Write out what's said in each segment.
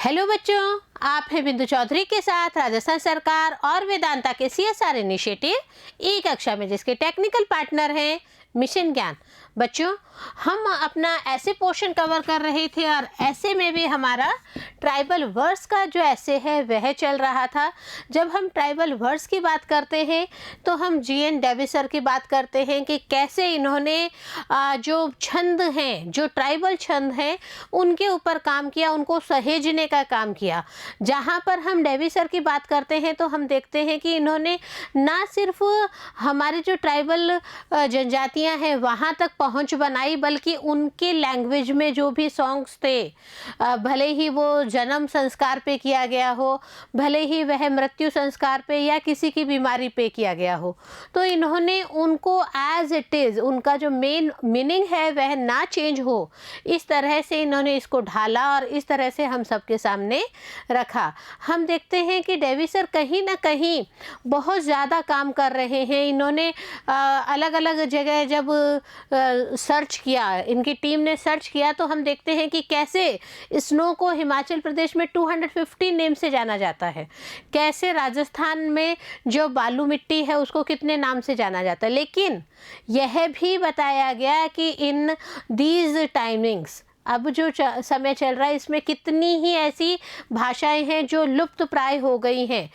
Hello बच्चों, आप हैं बिंदु चौधरी के साथ राजस्थान सरकार और वेदांता के CSR इनिशिएटिव ई कक्षा में, जिसके टेक्निकल पार्टनर हैं मिशन ज्ञान। बच्चों, हम अपना ऐसे पोर्शन कवर कर रहे थे और ऐसे में भी हमारा ट्राइबल वर्ड्स का जो ऐसे है वह चल रहा था। जब हम ट्राइबल वर्ड्स की बात करते हैं तो हम GN डेवी सर की बात करते हैं कि कैसे इन्होंने जो छंद हैं, जो ट्राइबल छंद हैं, उनके ऊपर काम किया, उनको सहेजने का काम किया। जहाँ पर हम डेवी सर की बात करते हैं तो हम देखते हैं कि इन्होंने ना सिर्फ हमारे जो ट्राइबल जनजातियाँ हैं वहाँ तक पहुँच बनाई, बल्कि उनके लैंग्वेज में जो भी सॉन्ग्स थे, भले ही वो जन्म संस्कार पे किया गया हो, भले ही वह मृत्यु संस्कार पे या किसी की बीमारी पे किया गया हो, तो इन्होंने उनको एज इट इज़, उनका जो मेन मीनिंग है वह ना चेंज हो, इस तरह से इन्होंने इसको ढाला और इस तरह से हम सबके सामने रखा। हम देखते हैं कि डेवी सर कहीं ना कहीं बहुत ज़्यादा काम कर रहे हैं। इन्होंने अलग अलग जगह जब सर्च किया, इनकी टीम ने सर्च किया, तो हम देखते हैं कि कैसे स्नो को हिमाचल प्रदेश में 250 नेम से जाना जाता है, कैसे राजस्थान में जो बालू मिट्टी है उसको कितने नाम से जाना जाता है। लेकिन यह भी बताया गया कि इन दीज टाइमिंग्स, अब जो समय चल रहा है इसमें कितनी ही ऐसी भाषाएं हैं जो लुप्त प्राय हो गई हैं।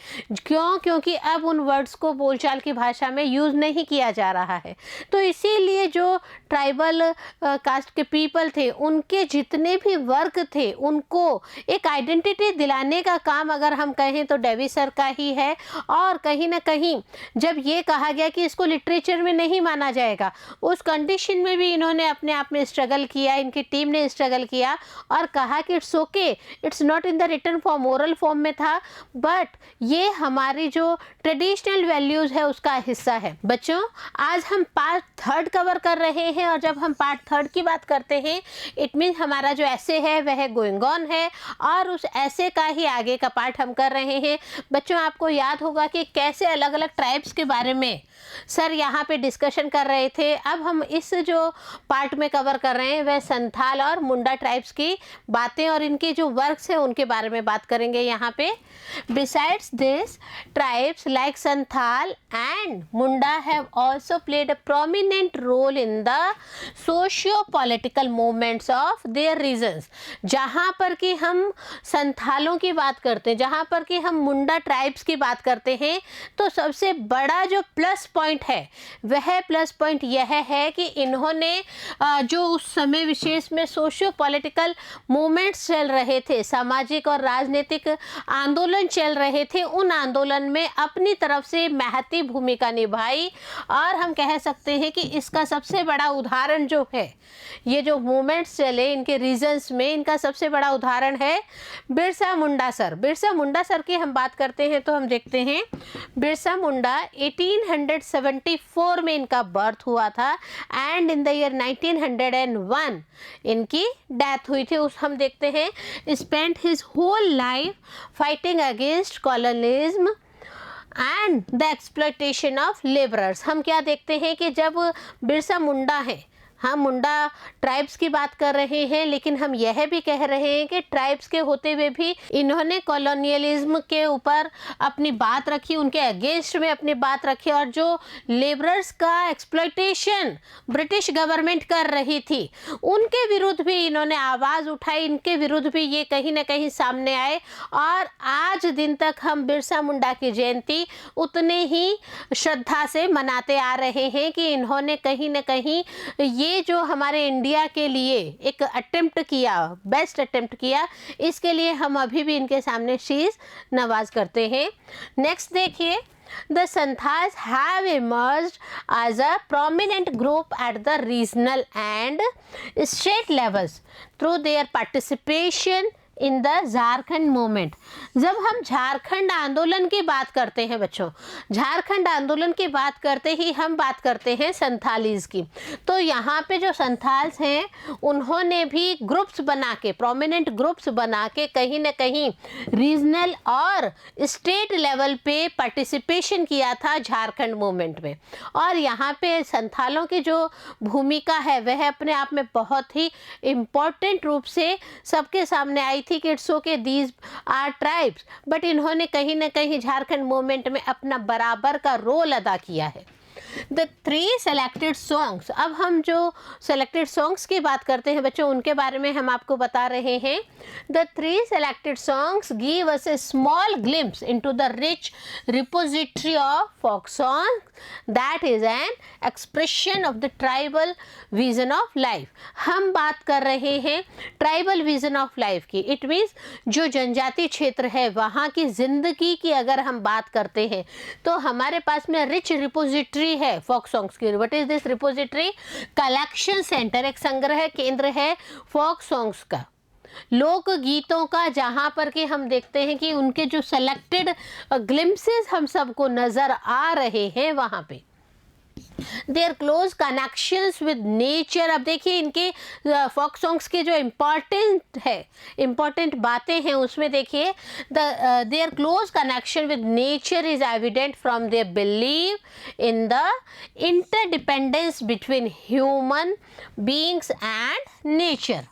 क्योंकि अब उन वर्ड्स को बोलचाल की भाषा में यूज़ नहीं किया जा रहा है। तो इसीलिए जो ट्राइबल कास्ट के पीपल थे, उनके जितने भी वर्ग थे, उनको एक आइडेंटिटी दिलाने का काम अगर हम कहें तो डेवी सर का ही है। और कहीं ना कहीं जब ये कहा गया कि इसको लिटरेचर में नहीं माना जाएगा, उस कंडीशन में भी इन्होंने अपने आप में स्ट्रगल किया, इनकी टीम ने स्ट्रगल किया और कहा कि it's okay, it's not in the written form, oral form में था, बट ये हमारी जो ट्रेडिशनल वैल्यूज है उसका हिस्सा है। बच्चों, आज हम पार्ट 3 कवर कर रहे हैं और जब हम पार्ट 3 की बात करते हैं, इट मीन हमारा जो ऐसे है वह गोइंग ऑन है और उस ऐसे का ही आगे का पार्ट हम कर रहे हैं। बच्चों, आपको याद होगा कि कैसे अलग अलग ट्राइब्स के बारे में सर यहाँ पे डिस्कशन कर रहे थे। अब हम इस जो पार्ट में कवर कर रहे हैं वह संथाल और मुंडा ट्राइब्स की बातें और इनके जो वर्क्स हैं उनके बारे में बात करेंगे यहाँ पे। Besides this, tribes like Santhal and Munda have also played a prominent role in the socio political movements of their regions. जहाँ पर कि हम संथालों की बात करते हैं, जहाँ पर कि हम मुंडा ट्राइब्स की बात करते हैं, तो सबसे बड़ा जो प्लस पॉइंट है वह प्लस पॉइंट यह है कि इन्होंने जो उस समय विशेष में सोशियो पॉलिटिकल मूवमेंट्स चल रहे थे, सामाजिक और राजनीतिक आंदोलन चल रहे थे, उन आंदोलन में अपनी तरफ से महती भूमिका निभाई। और हम कह सकते हैं कि इसका सबसे बड़ा उदाहरण जो है, ये जो मूवमेंट्स चले इनके रीजन्स में, इनका सबसे बड़ा उदाहरण है बिरसा मुंडा सर। बिरसा मुंडा सर की हम बात करते हैं तो हम देखते हैं बिरसा मुंडा 1874 में इनका बर्थ हुआ था एंड इन द ईयर 1901 इनकी डेथ हुई थी। उस हम देखते हैं spent his whole life fighting against colonialism and the exploitation of labourers. हम क्या देखते हैं कि जब बिरसा मुंडा है, हम मुंडा ट्राइब्स की बात कर रहे हैं, लेकिन हम यह भी कह रहे हैं कि ट्राइब्स के होते हुए भी इन्होंने कॉलोनियलिज्म के ऊपर अपनी बात रखी, उनके अगेंस्ट में अपनी बात रखी, और जो लेबरर्स का एक्सप्लॉयटेशन ब्रिटिश गवर्नमेंट कर रही थी उनके विरुद्ध भी इन्होंने आवाज़ उठाई, इनके विरुद्ध भी ये कहीं ना कहीं सामने आए। और आज दिन तक हम बिरसा मुंडा की जयंती उतने ही श्रद्धा से मनाते आ रहे हैं कि इन्होंने कहीं ना कहीं ये जो हमारे इंडिया के लिए एक अटेम्प्ट किया, बेस्ट अटेम्प्ट किया, इसके लिए हम अभी भी इनके सामने शीश नवाज करते हैं। नेक्स्ट देखिए, The Santhals have emerged as a prominent group at the regional and state levels through their participation in the Jharkhand movement. जब हम झारखंड आंदोलन की बात करते हैं बच्चों, झारखंड आंदोलन की बात करते ही हम बात करते हैं संथालीज की। तो यहाँ पे जो संथाल्स हैं उन्होंने भी ग्रुप्स बना के, प्रोमिनेंट ग्रुप्स बना के कहीं ना कहीं रीजनल और स्टेट लेवल पे पार्टिसिपेशन किया था झारखंड मूवमेंट में। और यहाँ पे संथालों की जो भूमिका है वह अपने आप में बहुत ही इम्पोर्टेंट रूप से सबके सामने आई थी कि it's okay these are tribes, but इन्होंने कहीं ना कहीं झारखंड मूवमेंट में अपना बराबर का रोल अदा किया है। द 3 सेलेक्टेड सॉन्ग्स, अब हम जो सेलेक्टेड सॉन्ग्स की बात करते हैं बच्चों, उनके बारे में हम आपको बता रहे हैं। The 3 selected songs give us a small glimpse into the rich repository of folk song that is an expression of the tribal vision of life. हम बात कर रहे हैं ट्राइबल विजन ऑफ लाइफ की। इट मीन्स जो जनजाति क्षेत्र है वहाँ की जिंदगी की अगर हम बात करते हैं तो हमारे पास में रिच रिपोजिटरी है फोक सॉन्ग्स की। What is this repository? Collection centre, एक संग्रह केंद्र है फोक सॉन्ग्स का, लोक गीतों का, जहाँ पर कि हम देखते हैं कि उनके जो सेलेक्टेड ग्लिम्सेस हम सबको नजर आ रहे हैं वहाँ पे। Their close connections with nature. अब देखिए इनके फोक सॉन्ग्स के जो इम्पॉर्टेंट बातें हैं उसमें देखिए their close connection with nature is evident from their believe in the interdependence between human beings and nature.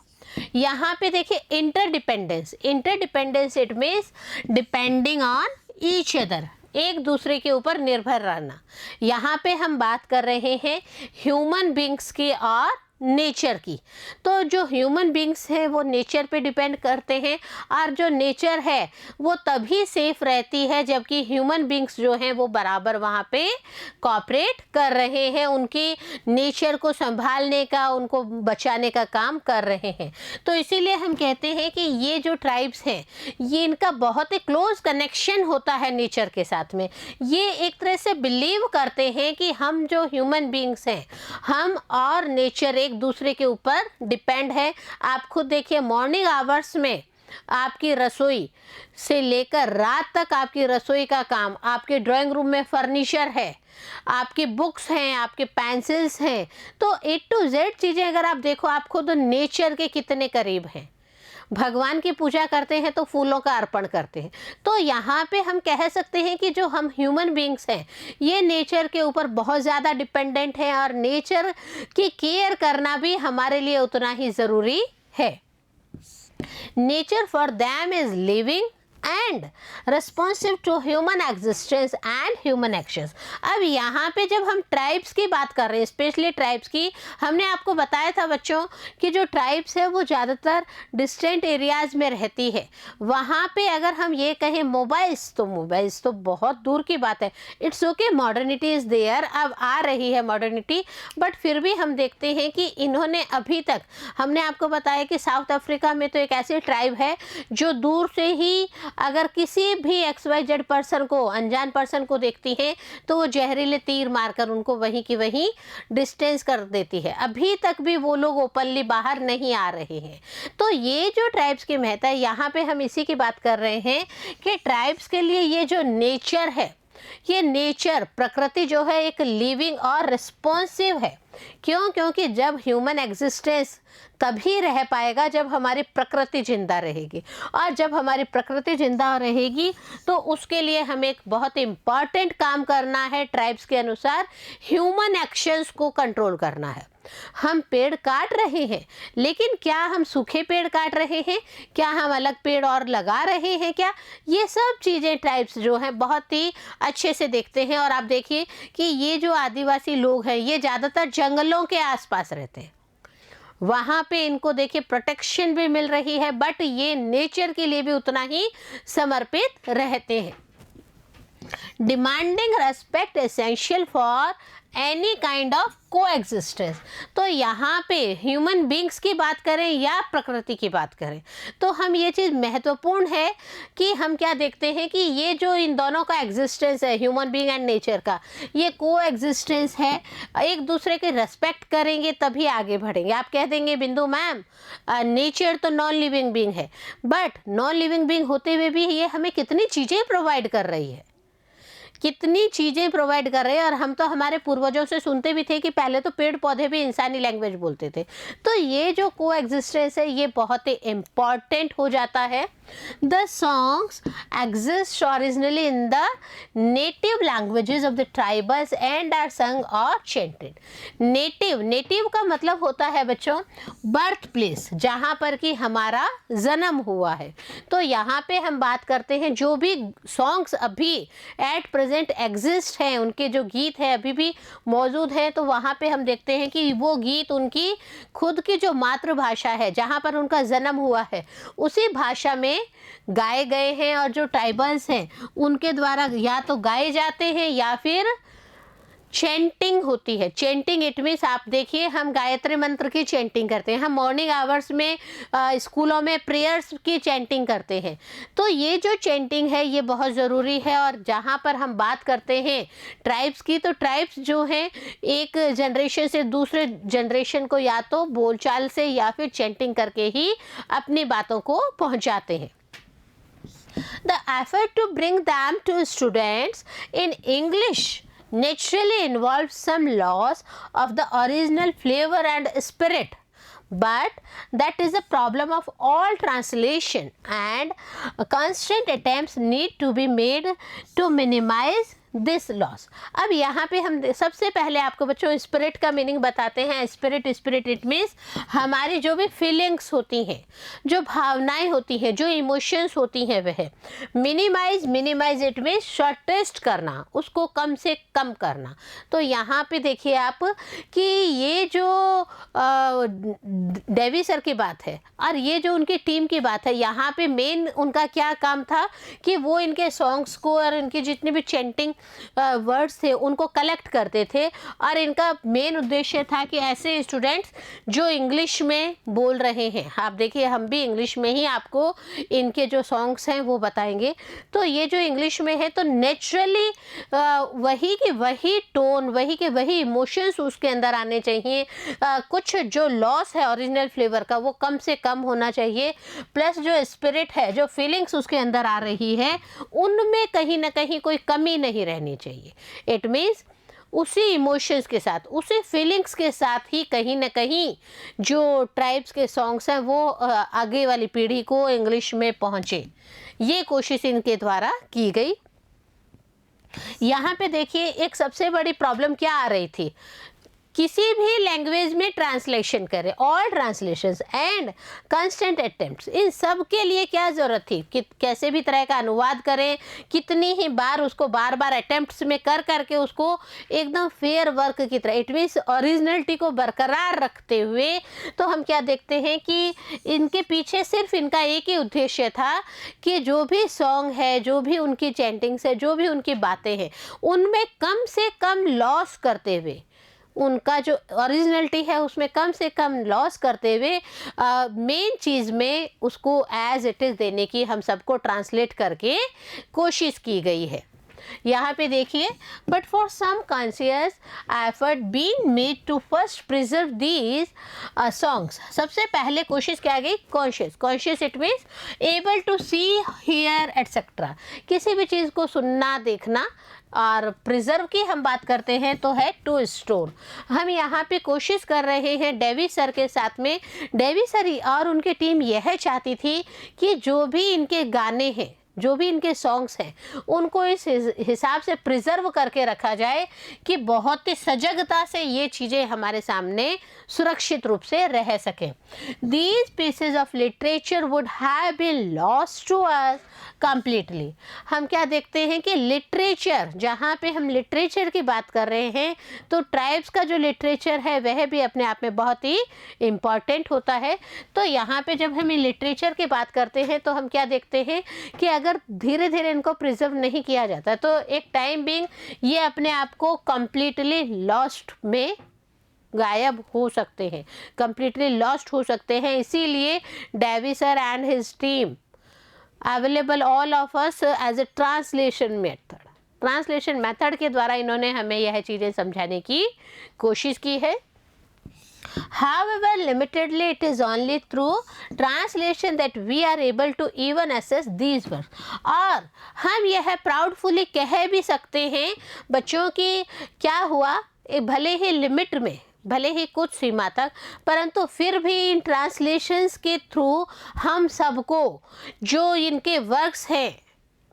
यहाँ पे देखिए interdependence it means depending on each other, एक दूसरे के ऊपर निर्भर रहना। यहाँ पे हम बात कर रहे हैं ह्यूमन बींग्स की और नेचर की। तो जो ह्यूमन बींग्स हैं वो नेचर पे डिपेंड करते हैं और जो नेचर है वो तभी सेफ रहती है जबकि ह्यूमन बींग्स जो हैं वो बराबर वहाँ पे कोऑपरेट कर रहे हैं, उनकी नेचर को संभालने का, उनको बचाने का काम कर रहे हैं। तो इसीलिए हम कहते हैं कि ये जो ट्राइब्स हैं ये इनका बहुत ही क्लोज कनेक्शन होता है नेचर के साथ में। ये एक तरह से बिलीव करते हैं कि हम जो ह्यूमन बींग्स हैं हम और नेचर एक दूसरे के ऊपर डिपेंड है। आप खुद देखिए मॉर्निंग आवर्स में आपकी रसोई से लेकर रात तक आपकी रसोई का काम, आपके ड्राइंग रूम में फर्नीचर है, आपकी बुक्स हैं, आपके पेंसिल्स हैं, तो A to Z चीज़ें अगर आप देखो आप खुद नेचर के कितने करीब हैं। भगवान की पूजा करते हैं तो फूलों का अर्पण करते हैं। तो यहाँ पे हम कह सकते हैं कि जो हम ह्यूमन बींग्स हैं ये नेचर के ऊपर बहुत ज़्यादा डिपेंडेंट है और नेचर की केयर करना भी हमारे लिए उतना ही ज़रूरी है। Nature for them is living and responsive to human existence and human actions. अब यहाँ पे जब हम ट्राइब्स की बात कर रहे हैं, स्पेशली ट्राइब्स की, हमने आपको बताया था बच्चों कि जो ट्राइब्स है वो ज़्यादातर डिस्टेंट एरियाज़ में रहती है। वहाँ पे अगर हम ये कहें मोबाइल्स तो बहुत दूर की बात है। It's okay modernity is there, अब आ रही है मॉडर्निटी, बट फिर भी हम देखते हैं कि इन्होंने अभी तक, हमने आपको बताया कि साउथ अफ्रीका में तो एक ऐसी ट्राइब है जो दूर से ही अगर किसी भी XYZ पर्सन को, अनजान पर्सन को देखती है तो वो जहरीले तीर मारकर उनको वहीं की वहीं डिस्टेंस कर देती है। अभी तक भी वो लोग ओपनली बाहर नहीं आ रहे हैं। तो ये जो ट्राइब्स की महत्ता है, यहाँ पे हम इसी की बात कर रहे हैं कि ट्राइब्स के लिए ये जो नेचर है, ये नेचर, प्रकृति जो है एक लिविंग और रिस्पॉन्सिव है। क्यों? क्योंकि जब ह्यूमन एग्जिस्टेंस तभी रह पाएगा जब हमारी प्रकृति जिंदा रहेगी, और जब हमारी प्रकृति जिंदा रहेगी तो उसके लिए हमें एक बहुत इम्पॉर्टेंट काम करना है। ट्राइब्स के अनुसार ह्यूमन एक्शंस को कंट्रोल करना है। हम पेड़ काट रहे हैं, लेकिन क्या हम सूखे पेड़ काट रहे हैं? क्या हम अलग पेड़ और लगा रहे हैं क्या? ये सब चीज़ें ट्राइब्स जो हैं बहुत ही अच्छे से देखते हैं। और आप देखिए कि ये जो आदिवासी लोग हैं ये ज़्यादातर जंगलों के आसपास रहते हैं, वहाँ पे इनको देखिए प्रोटेक्शन भी मिल रही है, बट ये नेचर के लिए भी उतना ही समर्पित रहते हैं। Demanding respect essential for any kind of coexistence. तो यहाँ पे ह्यूमन बींग्स की बात करें या प्रकृति की बात करें तो हम ये चीज़ महत्वपूर्ण है कि हम क्या देखते हैं कि ये जो इन दोनों का एग्जिस्टेंस है, ह्यूमन बींग एंड नेचर का, ये कोएग्जिस्टेंस है। एक दूसरे के रेस्पेक्ट करेंगे तभी आगे बढ़ेंगे। आप कह देंगे बिंदु मैम नेचर तो नॉन लिविंग बींग है, बट नॉन लिविंग बींग होते हुए भी ये हमें कितनी चीज़ें प्रोवाइड कर रही है, कितनी चीज़ें प्रोवाइड कर रहे हैं। और हम तो हमारे पूर्वजों से सुनते भी थे कि पहले तो पेड़ पौधे भी इंसानी लैंग्वेज बोलते थे। तो ये जो कोएग्जिस्टेंस है ये बहुत ही इम्पॉर्टेंट हो जाता है The songs exist originally in the native languages of the tribes and are sung or chanted. Native का मतलब होता है बच्चों बर्थ प्लेस, जहाँ पर कि हमारा जन्म हुआ है। तो यहाँ पे हम बात करते हैं जो भी सॉन्ग्स अभी एट प्रेजेंट एग्जिस्ट हैं, उनके जो गीत हैं अभी भी मौजूद हैं, तो वहाँ पे हम देखते हैं कि वो गीत उनकी खुद की जो मातृभाषा है, जहाँ पर उनका जन्म हुआ है, उसी भाषा में गाए गए हैं और जो ट्राइबल्स हैं उनके द्वारा या तो गाए जाते हैं या फिर चेंटिंग होती है। चेंटिंग इट मीन्स आप देखिए हम गायत्री मंत्र की चेंटिंग करते हैं, हम मॉर्निंग आवर्स में स्कूलों में प्रेयर्स की चेंटिंग करते हैं। तो ये जो चेंटिंग है ये बहुत ज़रूरी है। और जहाँ पर हम बात करते हैं ट्राइब्स की, तो ट्राइब्स जो हैं एक जनरेशन से दूसरे जनरेशन को या तो बोलचाल से या फिर चेंटिंग करके ही अपनी बातों को पहुँचाते हैं। The effort to bring them to students in English naturally involves some loss of the original flavor and spirit, but that is a problem of all translation, and constant attempts need to be made to minimize this loss. अब यहाँ पे हम सबसे पहले आपको बच्चों spirit का meaning बताते हैं। स्पिरिट इट मीन्स हमारी जो भी फीलिंग्स होती हैं, जो भावनाएं होती हैं, जो इमोशंस होती हैं, वह मिनिमाइज इट मीन्स शॉर्टेस्ट करना, उसको कम से कम करना। तो यहाँ पे देखिए आप कि ये जो डेवी सर की बात है और ये जो उनकी टीम की बात है, यहाँ पे मेन उनका क्या काम था कि वो इनके सॉन्ग्स को और इनके जितने भी चेंटिंग वर्ड्स थे उनको कलेक्ट करते थे। और इनका मेन उद्देश्य था कि ऐसे स्टूडेंट्स जो इंग्लिश में बोल रहे हैं, आप देखिए हम भी इंग्लिश में ही आपको इनके जो सॉन्ग्स हैं वो बताएंगे। तो ये जो इंग्लिश में है तो नेचुरली वही के वही टोन, वही के वही इमोशंस उसके अंदर आने चाहिए। कुछ जो लॉस है ओरिजिनल फ्लेवर का वो कम से कम होना चाहिए, प्लस जो स्पिरिट है, जो फीलिंग्स उसके अंदर आ रही है, उनमें कहीं ना कहीं कोई कमी नहीं रहनी चाहिए। इट मीन्स उसी इमोशंस के साथ, उसी फीलिंग्स के साथ ही कहीं ना कहीं जो ट्राइब्स के सॉन्ग्स हैं वो आगे वाली पीढ़ी को इंग्लिश में पहुँचे, ये कोशिश इनके द्वारा की गई। यहाँ पे देखिए एक सबसे बड़ी प्रॉब्लम क्या आ रही थी, किसी भी लैंग्वेज में ट्रांसलेशन करें, all translations and constant attempts, इन सब के लिए क्या ज़रूरत थी कि कैसे भी तरह का अनुवाद करें, कितनी ही बार उसको बार बार अटेम्प्ट्स में कर करके उसको एकदम फेयर वर्क की तरह, इट मीन्स ओरिजिनलिटी को बरकरार रखते हुए। तो हम क्या देखते हैं कि इनके पीछे सिर्फ इनका एक ही उद्देश्य था कि जो भी सॉन्ग है, जो भी उनकी चैंटिंग्स है, जो भी उनकी बातें हैं, उनमें कम से कम लॉस करते हुए, उनका जो ओरिजिनलिटी है उसमें कम से कम लॉस करते हुए मेन चीज़ में उसको एज इट इज़ देने की हम सबको ट्रांसलेट करके कोशिश की गई है। यहाँ पे देखिए, but for some conscious effort being made to first preserve these songs, सबसे पहले कोशिश क्या गई, conscious it means able to see hear etcetera, किसी भी चीज़ को सुनना, देखना। और प्रिजर्व की हम बात करते हैं तो है टू स्टोर। हम यहाँ पे कोशिश कर रहे हैं डेवी सर के साथ में, डेवी सर और उनकी टीम यह चाहती थी कि जो भी इनके गाने हैं, जो भी इनके सॉन्ग्स हैं, उनको इस हिसाब से प्रिजर्व करके रखा जाए कि बहुत ही सजगता से ये चीज़ें हमारे सामने सुरक्षित रूप से रह सकें। These pieces of literature would have been lost to us completely. हम क्या देखते हैं कि लिटरेचर, जहाँ पे हम लिटरेचर की बात कर रहे हैं, तो ट्राइब्स का जो लिटरेचर है वह भी अपने आप में बहुत ही इम्पॉर्टेंट होता है। तो यहाँ पे जब हम लिटरेचर की बात करते हैं तो हम क्या देखते हैं कि अगर धीरे धीरे इनको प्रिजर्व नहीं किया जाता तो एक टाइम बिंग ये अपने आप को कंप्लीटली लॉस्ट में गायब हो सकते हैं, कंप्लीटली लॉस्ट हो सकते हैं। इसीलिए Devy sir and his team available all of us as a translation method के द्वारा इन्होंने हमें यह चीज़ें समझाने की कोशिश की है। However, limitedly, it is only through translation that we are able to even assess these works. और हम यह प्राउडफुली कह भी सकते हैं बच्चों की क्या हुआ, भले ही लिमिट में भले ही कुछ सीमा तक, परंतु फिर भी इन ट्रांसलेशंस के थ्रू हम सबको जो इनके वर्क्स हैं,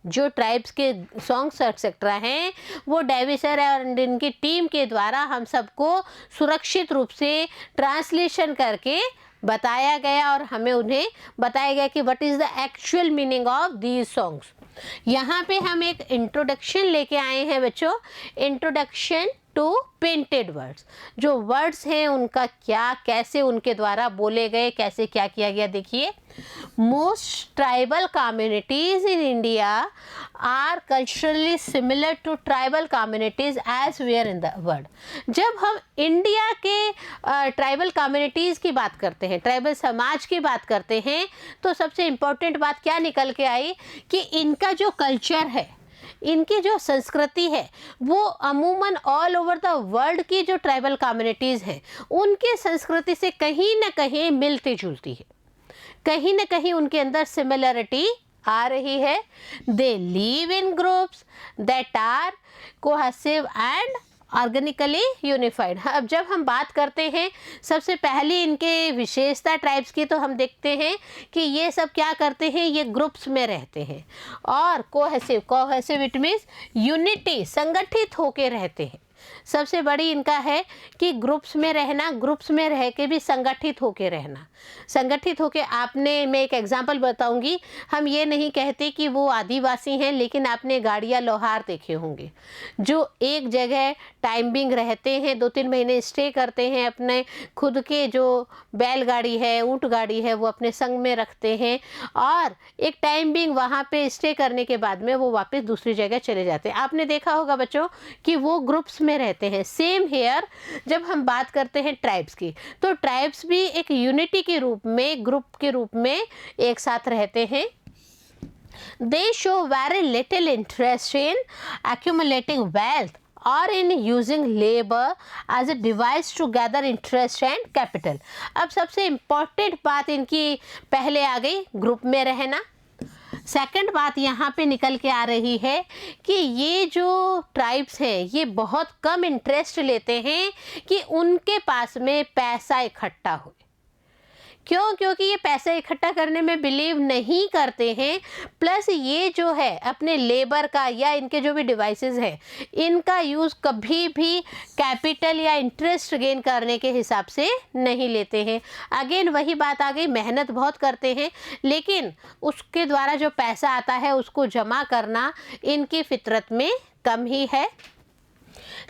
जो ट्राइब्स के सॉन्ग्स एक्सेट्रा हैं, वो डेवी सर और इनकी टीम के द्वारा हम सबको सुरक्षित रूप से ट्रांसलेशन करके बताया गया और हमें उन्हें बताया गया कि what is the actual meaning of these songs. यहाँ पे हम एक इंट्रोडक्शन लेके आए हैं बच्चों, इंट्रोडक्शन टू पेंटेड वर्ड्स। जो वर्ड्स हैं उनका क्या, कैसे उनके द्वारा बोले गए, कैसे क्या किया गया। देखिए, most tribal communities in India are culturally similar to tribal communities elsewhere in the world. जब हम इंडिया के ट्राइबल कम्युनिटीज़ की बात करते हैं, ट्राइबल समाज की बात करते हैं, तो सबसे इम्पोर्टेंट बात क्या निकल के आई कि इनका जो कल्चर है, इनकी जो संस्कृति है, वो अमूमन ऑल ओवर द वर्ल्ड की जो ट्राइबल कम्युनिटीज़ हैं उनके संस्कृति से कहीं ना कहीं मिलती जुलती है, कहीं ना कहीं उनके अंदर सिमिलरिटी आ रही है। They live in groups that are cohesive and organically unified. अब जब हम बात करते हैं सबसे पहली इनके विशेषता ट्राइब्स की, तो हम देखते हैं कि ये सब क्या करते हैं, ये ग्रुप्स में रहते हैं और कोहेसिव इट मीन्स यूनिटी, संगठित होके रहते हैं। सबसे बड़ी इनका है कि ग्रुप्स में रहना, ग्रुप्स में रह के भी संगठित होके रहना। संगठित होके, आपने, मैं एक एग्जांपल बताऊंगी, हम ये नहीं कहते कि वो आदिवासी हैं, लेकिन आपने गाड़ियाँ लोहार देखे होंगे जो एक जगह टाइमिंग रहते हैं, 2-3 महीने स्टे करते हैं, अपने खुद के जो बैलगाड़ी है, ऊँट गाड़ी है, वो अपने संग में रखते हैं और एक टाइमिंग वहाँ पे स्टे करने के बाद में वो वापस दूसरी जगह चले जाते हैं। आपने देखा होगा बच्चों कि वो ग्रुप्स में रहते हैं। सेम हेयर, जब हम बात करते हैं ट्राइब्स की, तो ट्राइब्स भी एक यूनिटी के रूप में, ग्रुप के रूप में एक साथ रहते हैं। They show very little interest in accumulating wealth or in using labor as a device to gather interest and capital। अब सबसे इम्पोर्टेंट बात इनकी पहले आ गई, ग्रुप में रहना। सेकंड बात यहाँ पे निकल के आ रही है कि ये जो ट्राइब्स हैं ये बहुत कम इंटरेस्ट लेते हैं कि उनके पास में पैसा इकट्ठा हो। क्यों? क्योंकि ये पैसा इकट्ठा करने में बिलीव नहीं करते हैं, प्लस ये जो है अपने लेबर का या इनके जो भी डिवाइसेस हैं इनका यूज़ कभी भी कैपिटल या इंटरेस्ट गेन करने के हिसाब से नहीं लेते हैं। अगेन वही बात आ गई, मेहनत बहुत करते हैं लेकिन उसके द्वारा जो पैसा आता है उसको जमा करना इनकी फितरत में कम ही है।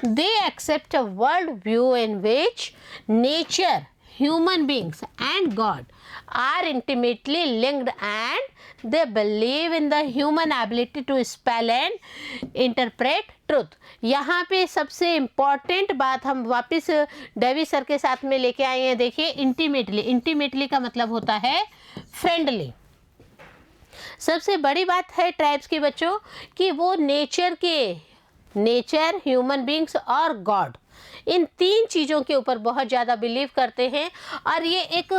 They accept a world view in which nature, human beings and God are intimately linked and they believe in the human ability to spell and interpret truth। यहाँ पे सबसे इम्पॉर्टेंट बात हम वापस डेवी सर के साथ में लेके आए हैं। देखिए, इंटीमेटली, इंटीमेटली का मतलब होता है फ्रेंडली। सबसे बड़ी बात है ट्राइब्स के बच्चों कि वो नेचर, ह्यूमन बींग्स और गॉड, इन 3 चीज़ों के ऊपर बहुत ज़्यादा बिलीव करते हैं और ये एक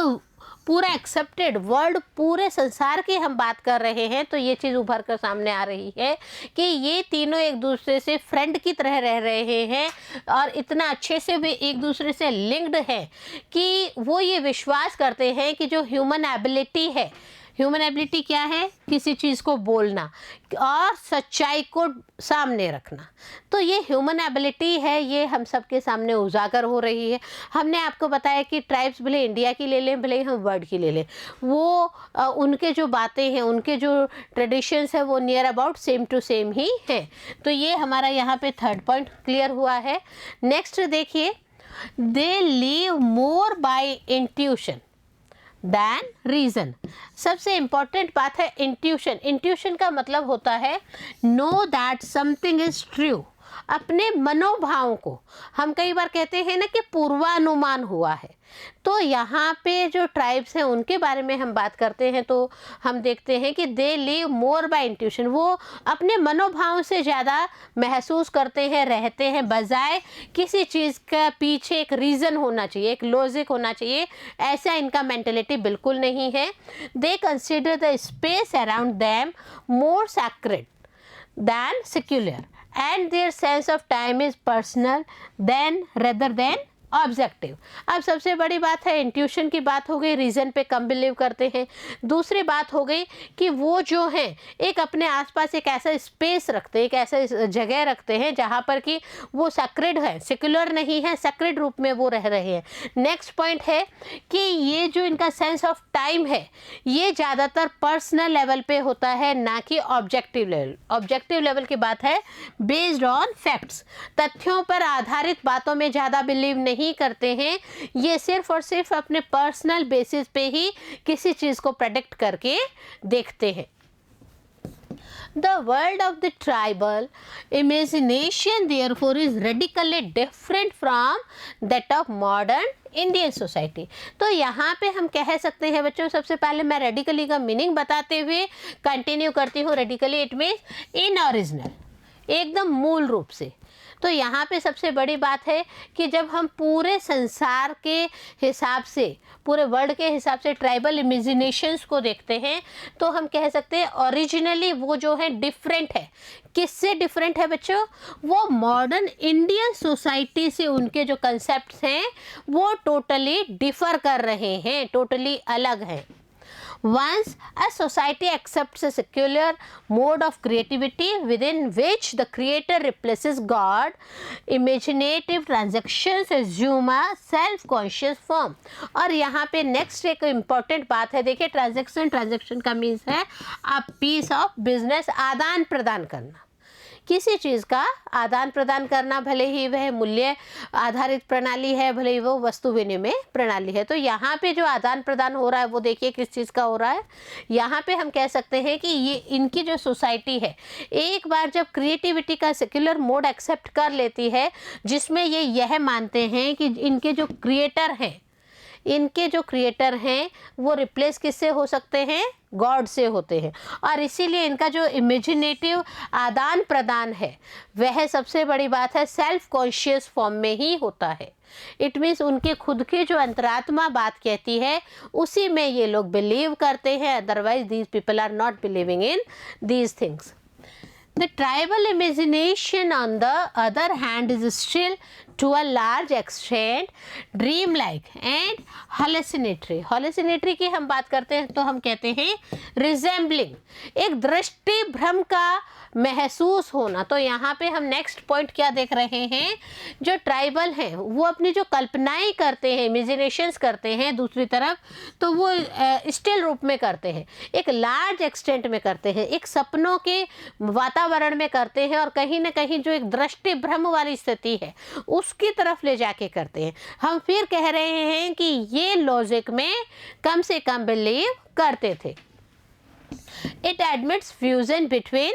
पूरा एक्सेप्टेड वर्ल्ड, पूरे संसार की हम बात कर रहे हैं तो ये चीज़ उभर कर सामने आ रही है कि ये तीनों एक दूसरे से फ्रेंड की तरह रह रहे हैं और इतना अच्छे से वे एक दूसरे से लिंक्ड है कि वो ये विश्वास करते हैं कि जो ह्यूमन एबिलिटी है, ह्यूमन एबिलिटी क्या है? किसी चीज़ को बोलना और सच्चाई को सामने रखना। तो ये ह्यूमन एबिलिटी है, ये हम सबके सामने उजागर हो रही है। हमने आपको बताया कि ट्राइब्स भले इंडिया की ले लें, भले हम वर्ल्ड की ले लें, वो उनके जो बातें हैं, उनके जो ट्रेडिशंस है वो near about same to same ही है। तो ये हमारा यहाँ पे 3rd पॉइंट क्लियर हुआ है। नेक्स्ट देखिए, they live more by intuition than reason. सबसे इम्पॉर्टेंट बात है इंट्यूशन। इंट्यूशन का मतलब होता है know that something is true. अपने मनोभाव को हम कई बार कहते हैं ना कि पूर्वानुमान हुआ है। तो यहाँ पे जो ट्राइब्स हैं उनके बारे में हम बात करते हैं तो हम देखते हैं कि दे लिव मोर बाय इंट्यूशन। वो अपने मनोभाव से ज़्यादा महसूस करते हैं, रहते हैं, बजाय किसी चीज़ का पीछे एक रीज़न होना चाहिए, एक लॉजिक होना चाहिए, ऐसा इनका मेंटेलिटी बिल्कुल नहीं है। They consider the space around them more sacred than secular and their sense of time is personal than rather than objective. अब सबसे बड़ी बात है, इंट्यूशन की बात हो गई, रीज़न पे कम बिलीव करते हैं। दूसरी बात हो गई कि वो जो हैं एक अपने आसपास एक ऐसा स्पेस रखते हैं, एक ऐसा जगह रखते हैं जहाँ पर कि वो सेक्रेड है, सेक्युलर नहीं है, सेक्रेड रूप में वो रह रहे हैं। नेक्स्ट पॉइंट है कि ये जो इनका सेंस ऑफ टाइम है ये ज़्यादातर पर्सनल लेवल पे होता है, ना कि ऑब्जेक्टिव लेवल। ऑब्जेक्टिव लेवल की बात है बेस्ड ऑन फैक्ट्स, तथ्यों पर आधारित बातों में ज़्यादा बिलीव नहीं करते हैं। ये सिर्फ और सिर्फ अपने पर्सनल बेसिस पे ही किसी चीज़ को प्रेडिक्ट करके देखते हैं। The world of the tribal imagination therefore is radically different from that of modern Indian society. तो यहाँ पे हम कह सकते हैं बच्चों, सबसे पहले मैं रेडिकली का मीनिंग बताते हुए कंटिन्यू करती हूँ। Radically it means in original, एकदम मूल रूप से। तो यहाँ पे सबसे बड़ी बात है कि जब हम पूरे संसार के हिसाब से, पूरे वर्ल्ड के हिसाब से ट्राइबल इमेजिनेशंस को देखते हैं तो हम कह सकते हैं ओरिजिनली वो जो है डिफरेंट है। किससे डिफरेंट है बच्चों? वो मॉडर्न इंडियन सोसाइटी से उनके जो कंसेप्ट्स हैं वो टोटली डिफर कर रहे हैं, टोटली अलग हैं। Once a society accepts a secular mode of creativity within which the creator replaces God, imaginative transactions assume a self-conscious form। और यहाँ पे नेक्स्ट एक इम्पॉर्टेंट बात है, देखिए ट्रांजैक्शन का मीन्स है अ पीस ऑफ बिजनेस, आदान प्रदान करना, किसी चीज़ का आदान प्रदान करना, भले ही वह मूल्य आधारित प्रणाली है, भले ही वो वस्तु विनिमय प्रणाली है। तो यहाँ पे जो आदान प्रदान हो रहा है वो देखिए किस चीज़ का हो रहा है। यहाँ पे हम कह सकते हैं कि ये इनकी जो सोसाइटी है एक बार जब क्रिएटिविटी का सेक्युलर मोड एक्सेप्ट कर लेती है, जिसमें ये यह मानते हैं कि इनके जो क्रिएटर हैं वो रिप्लेस किससे हो सकते हैं? गॉड से होते हैं। और इसीलिए इनका जो इमेजिनेटिव आदान प्रदान है वह सबसे बड़ी बात है सेल्फ कॉन्शियस फॉर्म में ही होता है। इट मीन्स उनके खुद की जो अंतरात्मा बात कहती है उसी में ये लोग बिलीव करते हैं, otherwise these people are not believing in these things. The tribal imagination, on the other hand, is still to a large extent dreamlike and hallucinatory। hallucinatory की हम बात करते हैं तो हम कहते हैं resembling, एक दृष्टि भ्रम का महसूस होना। तो यहाँ पे हम नेक्स्ट पॉइंट क्या देख रहे हैं, जो ट्राइबल हैं वो अपनी जो कल्पनाएं करते हैं, इमेजिनेशंस करते हैं दूसरी तरफ, तो वो स्टिल रूप में करते हैं, एक लार्ज एक्सटेंट में करते हैं, एक सपनों के वातावरण में करते हैं, और कहीं ना कहीं जो एक दृष्टि भ्रम वाली स्थिति है उसकी तरफ ले जाके करते हैं। हम फिर कह रहे हैं कि ये लॉजिक में कम से कम बिलीव करते थे। It admits fusion between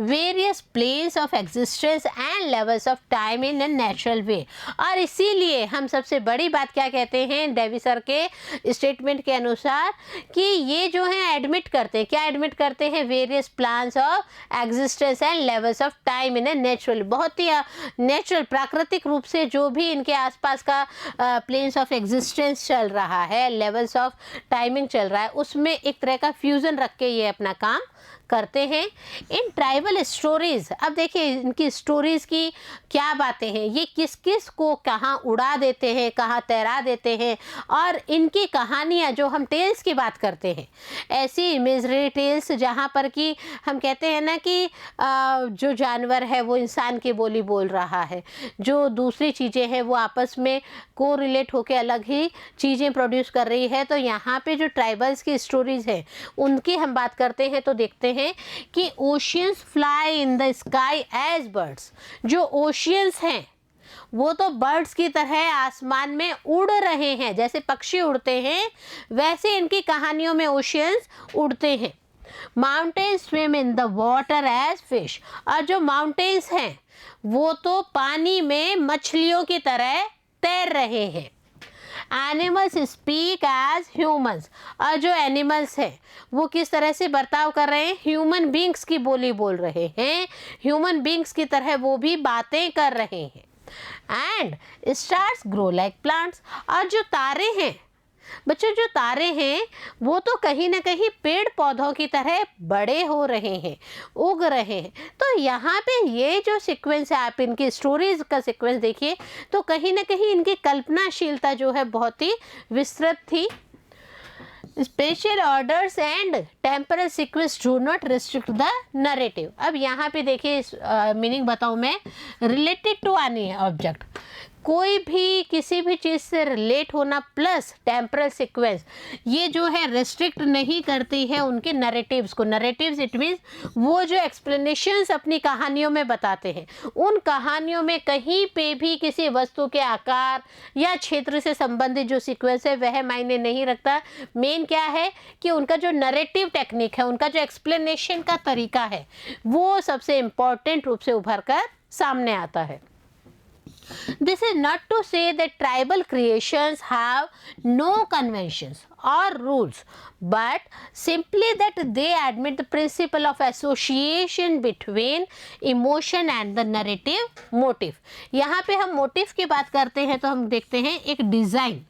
various planes of existence and levels of time in a natural way। और इसीलिए हम सबसे बड़ी बात क्या कहते हैं डेवी सर के स्टेटमेंट के अनुसार कि ये जो है एडमिट करते हैं, क्या एडमिट करते हैं? Various plans of existence and levels of time in a natural, बहुत ही नेचुरल प्राकृतिक रूप से जो भी इनके आसपास का प्लेन्स ऑफ एग्जिस्टेंस चल रहा है, लेवल्स ऑफ टाइमिंग चल रहा है, उसमें एक तरह का फ्यूजन रख के ये अपना काम करते हैं। इन ट्राइबल स्टोरीज, अब देखिए इनकी स्टोरीज की क्या बातें हैं, ये किस किस को कहाँ उड़ा देते हैं, कहाँ तैरा देते हैं। और इनकी कहानियाँ, जो हम टेल्स की बात करते हैं, ऐसी इमेजरी टेल्स जहाँ पर कि हम कहते हैं ना कि जो जानवर है वो इंसान की बोली बोल रहा है, जो दूसरी चीज़ें हैं वो आपस में को रिलेट होकर अलग ही चीज़ें प्रोड्यूस कर रही है। तो यहाँ पे जो ट्राइबल्स की स्टोरीज हैं उनकी हम बात करते हैं तो देखते हैं कि oceans fly in the sky as birds. जो ओशियंस हैं वो तो बर्ड्स की तरह आसमान में उड़ रहे हैं, जैसे पक्षी उड़ते हैं वैसे इनकी कहानियों में ओशियंस उड़ते हैं। Mountains swim in the water as fish, और जो माउंटेन्स हैं वो तो पानी में मछलियों की तरह तैर रहे हैं। एनिमल्स स्पीक एज ह्यूमंस, और जो एनिमल्स हैं वो किस तरह से बर्ताव कर रहे हैं? ह्यूमन बींग्स की बोली बोल रहे हैं, ह्यूमन बींग्स की तरह वो भी बातें कर रहे हैं। And stars grow like plants, और जो तारे हैं बच्चों जो तारे हैं वो तो कहीं ना कहीं पेड़ पौधों की तरह बड़े हो रहे हैं, उग रहे हैं। तो यहाँ पे ये जो सीक्वेंस है, आप इनकी स्टोरीज का सीक्वेंस देखिए तो कहीं ना कहीं इनकी कल्पनाशीलता जो है बहुत ही विस्तृत थी। Special orders and temporal sequence do not restrict the narrative. अब यहाँ पे देखिए मीनिंग बताऊँ मैं, रिलेटेड टू एनी ऑब्जेक्ट, कोई भी किसी भी चीज़ से रिलेट होना प्लस टेम्परल सीक्वेंस, ये जो है रिस्ट्रिक्ट नहीं करती है उनके नरेटिव्स को। नरेटिव्स इट मीन्स वो जो एक्सप्लेनेशंस अपनी कहानियों में बताते हैं, उन कहानियों में कहीं पे भी किसी वस्तु के आकार या क्षेत्र से संबंधित जो सीक्वेंस है वह मायने नहीं रखता। मेन क्या है कि उनका जो नरेटिव टेक्निक है, उनका जो एक्सप्लेनेशन का तरीका है, वो सबसे इम्पॉर्टेंट रूप से उभर कर सामने आता है। This is not to say that tribal creations have no conventions or rules, but simply that they admit the principle of association between emotion and the narrative motive। यहाँ पे हम मोटिव की बात करते हैं तो हम देखते हैं एक डिज़ाइन,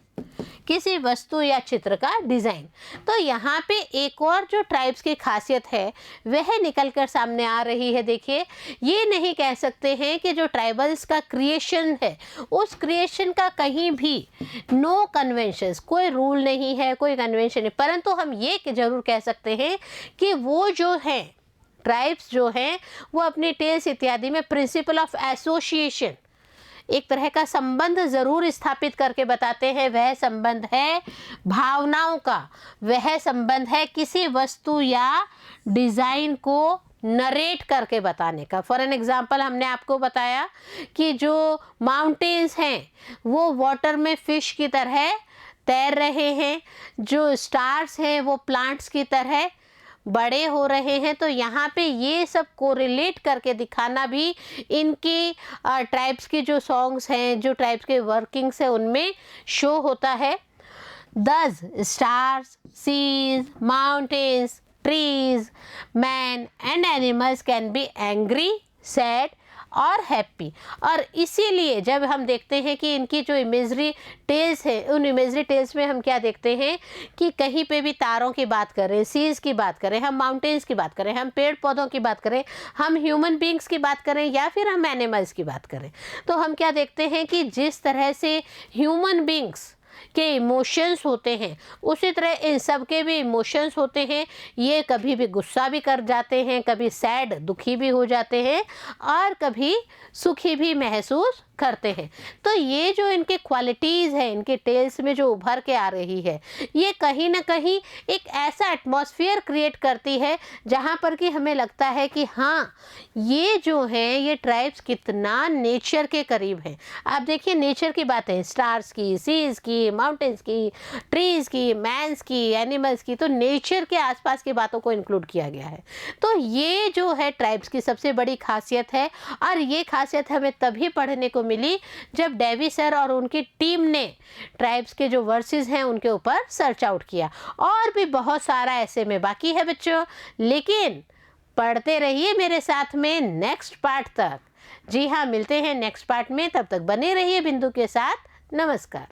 किसी वस्तु या चित्र का डिज़ाइन। तो यहाँ पे एक और जो ट्राइब्स की खासियत है वह निकल कर सामने आ रही है। देखिए, ये नहीं कह सकते हैं कि जो ट्राइबल्स का क्रिएशन है उस क्रिएशन का कहीं भी नो कन्वेंशंस, कोई रूल नहीं है, कोई कन्वेंशन नहीं, परंतु हम ये ज़रूर कह सकते हैं कि वो जो है ट्राइब्स जो हैं वो अपने टेल्स इत्यादि में प्रिंसिपल ऑफ एसोसिएशन, एक तरह का संबंध ज़रूर स्थापित करके बताते हैं। वह संबंध है भावनाओं का, वह संबंध है किसी वस्तु या डिज़ाइन को नरेट करके बताने का। फॉर एन एग्जाम्पल, हमने आपको बताया कि जो माउंटेन्स हैं वो वाटर में फिश की तरह तैर रहे हैं, जो स्टार्स हैं वो प्लांट्स की तरह बड़े हो रहे हैं। तो यहाँ पे ये सब कोरिलेट करके दिखाना भी इनकी ट्राइब्स की जो सॉन्ग्स हैं, जो ट्राइब्स के वर्किंग्स हैं, उनमें शो होता है। Thus stars, seas, mountains, trees, man and animals can be angry, sad और हैप्पी। और इसीलिए जब हम देखते हैं कि इनकी जो इमेजरी टेल्स है, उन इमेजरी टेल्स में हम क्या देखते हैं कि कहीं पे भी तारों की बात करें, सीज की बात करें, हम माउंटेन्स की बात करें, हम पेड़ पौधों की बात करें, हम ह्यूमन बींग्स की बात करें या फिर हम एनिमल्स की बात करें, तो हम क्या देखते हैं कि जिस तरह से ह्यूमन बींग्स के इमोशंस होते हैं उसी तरह इन सब के भी इमोशंस होते हैं। ये कभी भी गुस्सा भी कर जाते हैं, कभी सैड दुखी भी हो जाते हैं और कभी सुखी भी महसूस करते हैं। तो ये जो इनके क्वालिटीज़ हैं, इनके टेल्स में जो उभर के आ रही है, ये कहीं ना कहीं एक ऐसा एटमॉस्फेयर क्रिएट करती है जहाँ पर कि हमें लगता है कि हाँ, ये जो है ये ट्राइब्स कितना नेचर के करीब हैं। आप देखिए, नेचर की बातें, स्टार्स की, सीज की, माउंटेन्स की, ट्रीज़ की, मैंस की, एनिमल्स की, तो नेचर के आसपास की बातों को इंक्लूड किया गया है। तो ये जो है ट्राइब्स की सबसे बड़ी खासियत है और ये खासियत हमें तभी पढ़ने को मिली जब डेवी सर और उनकी टीम ने ट्राइब्स के जो वर्सेस हैं उनके ऊपर सर्च आउट किया। और भी बहुत सारा ऐसे में बाकी है बच्चों, लेकिन पढ़ते रहिए मेरे साथ में नेक्स्ट पार्ट तक। जी हाँ, मिलते हैं नेक्स्ट पार्ट में, तब तक बने रहिए बिंदु के साथ। नमस्कार।